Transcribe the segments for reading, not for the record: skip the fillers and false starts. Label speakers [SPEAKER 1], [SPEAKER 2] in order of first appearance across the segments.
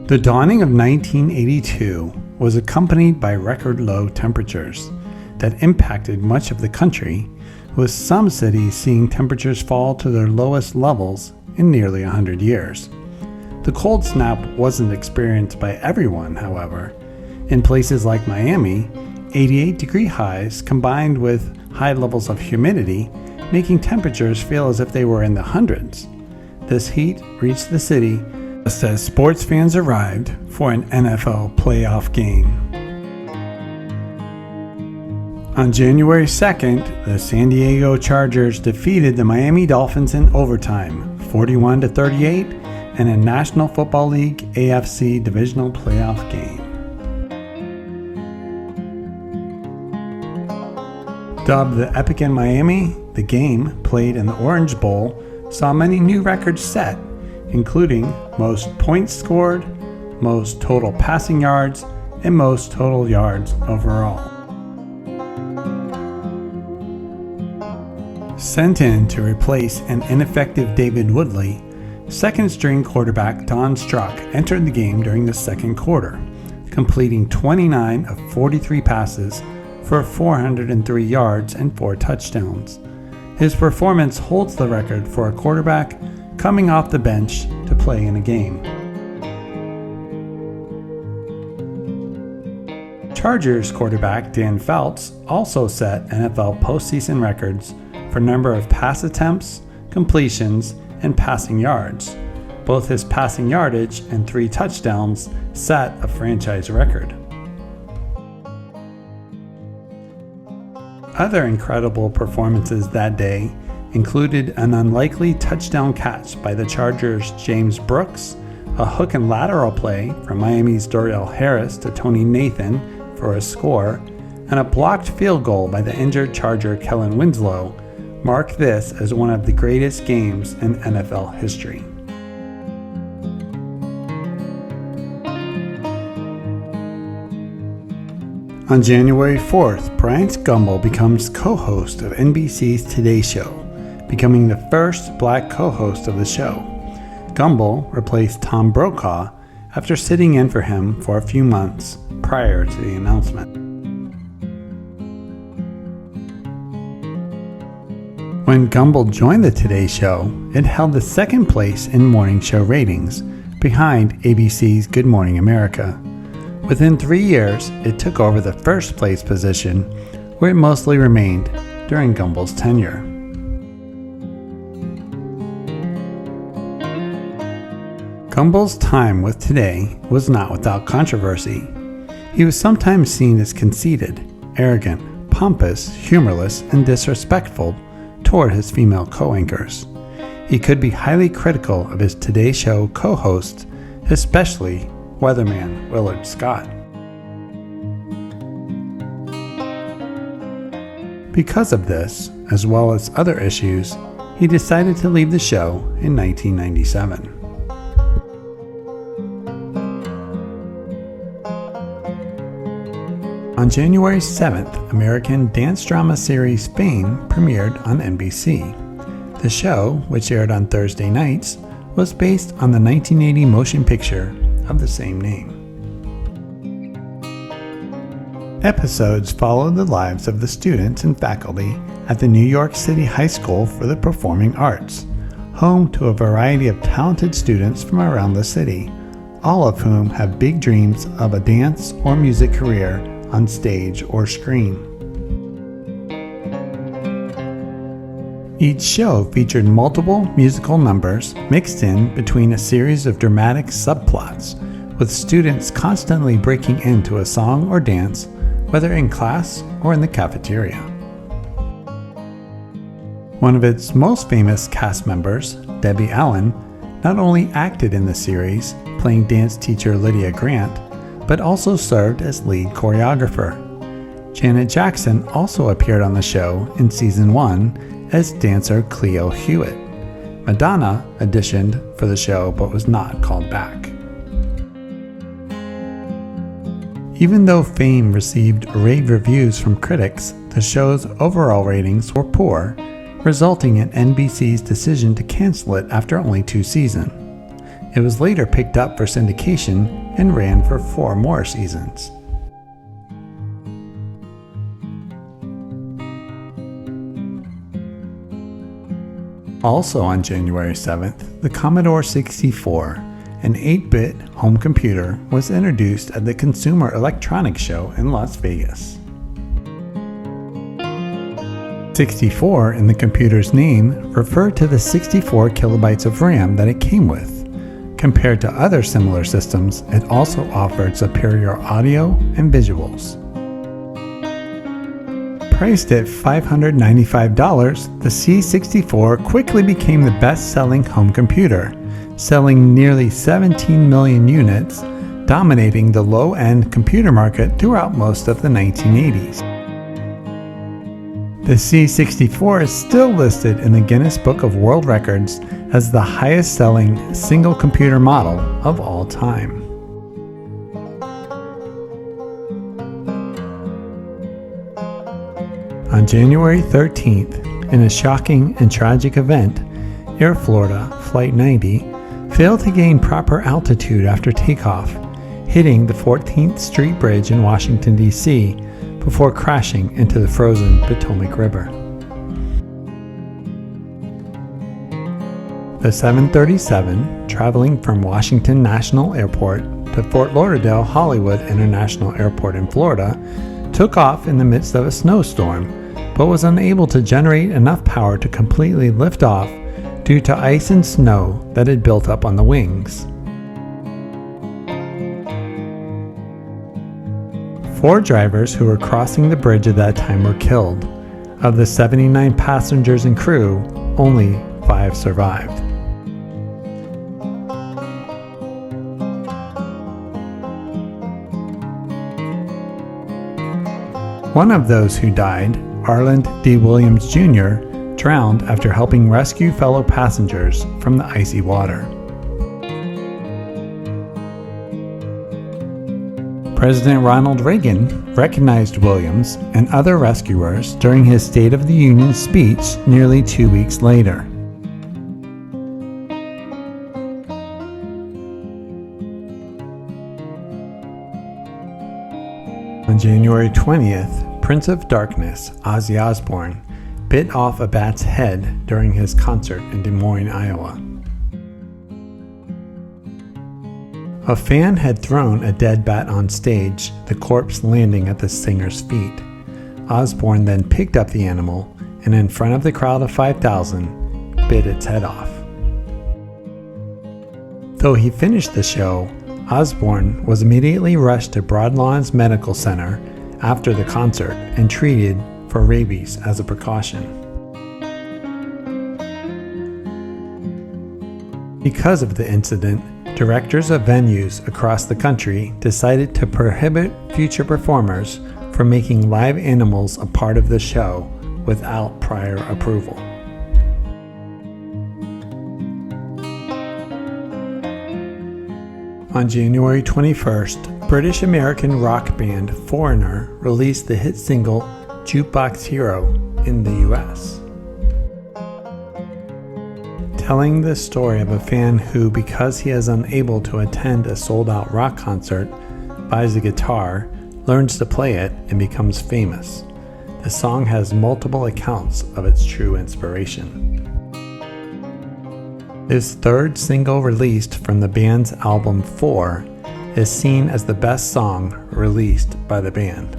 [SPEAKER 1] The dawning of 1982 was accompanied by record low temperatures that impacted much of the country, with some cities seeing temperatures fall to their lowest levels in nearly 100 years. The cold snap wasn't experienced by everyone, however. In places like Miami, 88-degree highs combined with high levels of humidity, making temperatures feel as if they were in the hundreds. This heat reached the city just as sports fans arrived for an NFL playoff game. On January 2nd, the San Diego Chargers defeated the Miami Dolphins in overtime, 41-38, in a National Football League AFC divisional playoff game. Dubbed the Epic in Miami, the game, played in the Orange Bowl, saw many new records set, including most points scored, most total passing yards, and most total yards overall. Sent in to replace an ineffective David Woodley, second-string quarterback Don Strock entered the game during the second quarter, completing 29 of 43 passes for 403 yards and 4 touchdowns. His performance holds the record for a quarterback coming off the bench to play in a game. Chargers quarterback Dan Fouts also set NFL postseason records for number of pass attempts, completions, and passing yards. Both his passing yardage and 3 touchdowns set a franchise record. Other incredible performances that day included an unlikely touchdown catch by the Chargers' James Brooks, a hook and lateral play from Miami's Dorial Harris to Tony Nathan for a score, and a blocked field goal by the injured Charger Kellen Winslow mark this as one of the greatest games in NFL history. On January 4th, Bryant Gumbel becomes co-host of NBC's Today Show, becoming the first black co-host of the show. Gumbel replaced Tom Brokaw after sitting in for him for a few months prior to the announcement. When Gumbel joined the Today Show, it held the second place in morning show ratings, behind ABC's Good Morning America. Within 3 years, it took over the first place position, where it mostly remained during Gumbel's tenure. Gumbel's time with Today was not without controversy. He was sometimes seen as conceited, arrogant, pompous, humorless, and disrespectful toward his female co-anchors. He could be highly critical of his Today Show co-hosts, especially weatherman Willard Scott. Because of this, as well as other issues, he decided to leave the show in 1997. On January 7th, American dance drama series Fame premiered on NBC. The show, which aired on Thursday nights, was based on the 1980 motion picture of the same name. Episodes followed the lives of the students and faculty at the New York City High School for the Performing Arts, home to a variety of talented students from around the city, all of whom have big dreams of a dance or music career on stage or screen. Each show featured multiple musical numbers mixed in between a series of dramatic subplots, with students constantly breaking into a song or dance, whether in class or in the cafeteria. One of its most famous cast members, Debbie Allen, not only acted in the series, playing dance teacher Lydia Grant, but also served as lead choreographer. Janet Jackson also appeared on the show in season 1 as dancer Cleo Hewitt. Madonna auditioned for the show but was not called back. Even though Fame received rave reviews from critics, the show's overall ratings were poor, resulting in NBC's decision to cancel it after only 2 seasons. It was later picked up for syndication and ran for 4 more seasons. Also on January 7th, the Commodore 64, an 8-bit home computer, was introduced at the Consumer Electronics Show in Las Vegas. 64 in the computer's name referred to the 64 kilobytes of RAM that it came with. Compared to other similar systems, it also offered superior audio and visuals. Priced at $595, the C64 quickly became the best-selling home computer, selling nearly 17 million units, dominating the low-end computer market throughout most of the 1980s. The C64 is still listed in the Guinness Book of World Records as the highest-selling single computer model of all time. On January 13th, in a shocking and tragic event, Air Florida Flight 90 failed to gain proper altitude after takeoff, hitting the 14th Street Bridge in Washington, D.C., before crashing into the frozen Potomac River. The 737, traveling from Washington National Airport to Fort Lauderdale Hollywood International Airport in Florida, took off in the midst of a snowstorm, but was unable to generate enough power to completely lift off due to ice and snow that had built up on the wings. 4 drivers who were crossing the bridge at that time were killed. Of the 79 passengers and crew, only 5 survived. One of those who died, Arland D. Williams Jr., drowned after helping rescue fellow passengers from the icy water. President Ronald Reagan recognized Williams and other rescuers during his State of the Union speech nearly 2 weeks later. On January 20th, Prince of Darkness, Ozzy Osbourne, bit off a bat's head during his concert in Des Moines, Iowa. A fan had thrown a dead bat on stage, the corpse landing at the singer's feet. Osbourne then picked up the animal and, in front of the crowd of 5,000, bit its head off. Though he finished the show, Osbourne was immediately rushed to Broadlawns Medical Center after the concert and treated for rabies as a precaution. Because of the incident, directors of venues across the country decided to prohibit future performers from making live animals a part of the show without prior approval. On January 21st, British-American rock band Foreigner released the hit single Jukebox Hero in the US. Telling the story of a fan who, because he is unable to attend a sold-out rock concert, buys a guitar, learns to play it, and becomes famous. The song has multiple accounts of its true inspiration. This third single released from the band's album 4 is seen as the best song released by the band.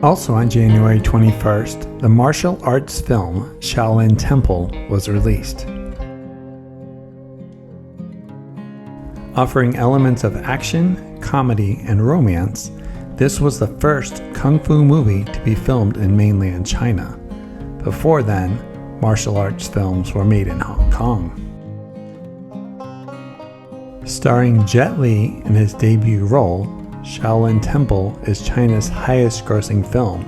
[SPEAKER 1] Also on January 21st, the martial arts film Shaolin Temple was released. Offering elements of action, comedy, and romance, this was the first kung fu movie to be filmed in mainland China. Before then, martial arts films were made in Hong Kong. Starring Jet Li in his debut role, Shaolin Temple is China's highest-grossing film.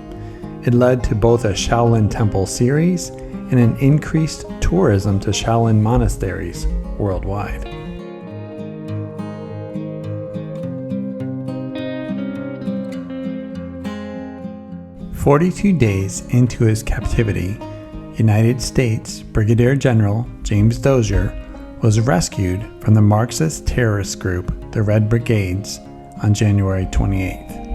[SPEAKER 1] It led to both a Shaolin Temple series and an increased tourism to Shaolin monasteries worldwide. "42 days into his captivity, United States Brigadier General James Dozier was rescued from the Marxist terrorist group, the Red Brigades, on January 28th.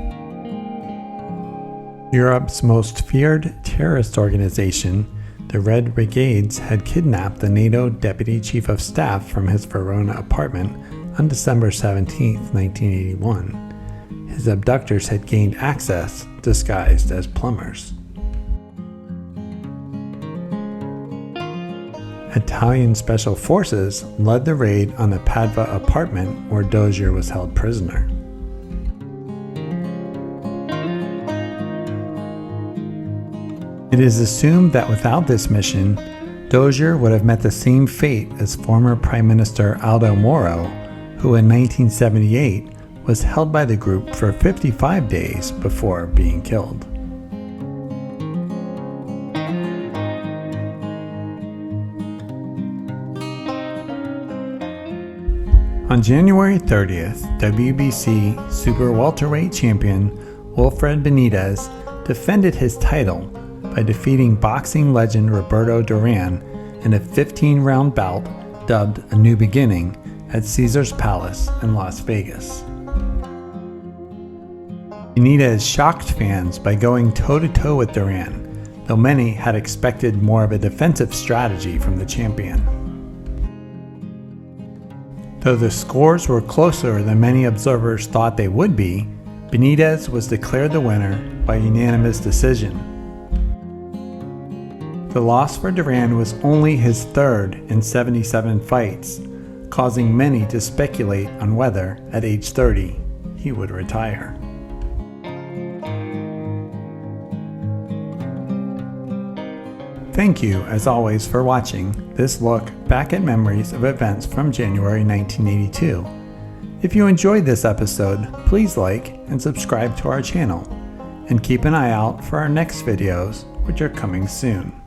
[SPEAKER 1] Europe's most feared terrorist organization, the Red Brigades, had kidnapped the NATO Deputy Chief of Staff from his Verona apartment on December 17, 1981. His abductors had gained access disguised as plumbers. Italian Special Forces led the raid on the Padua apartment where Dozier was held prisoner. It is assumed that without this mission, Dozier would have met the same fate as former Prime Minister Aldo Moro, who in 1978 was held by the group for 55 days before being killed. On January 30th, WBC super welterweight champion Wilfred Benitez defended his title by defeating boxing legend Roberto Duran in a 15-round bout dubbed A New Beginning at Caesar's Palace in Las Vegas. Benitez shocked fans by going toe-to-toe with Duran, though many had expected more of a defensive strategy from the champion. Though the scores were closer than many observers thought they would be, Benitez was declared the winner by unanimous decision. The loss for Duran was only his third in 77 fights, causing many to speculate on whether, at age 30, he would retire. Thank you, as always, for watching this look back at memories of events from January 1982. If you enjoyed this episode, please like and subscribe to our channel, and keep an eye out for our next videos, which are coming soon.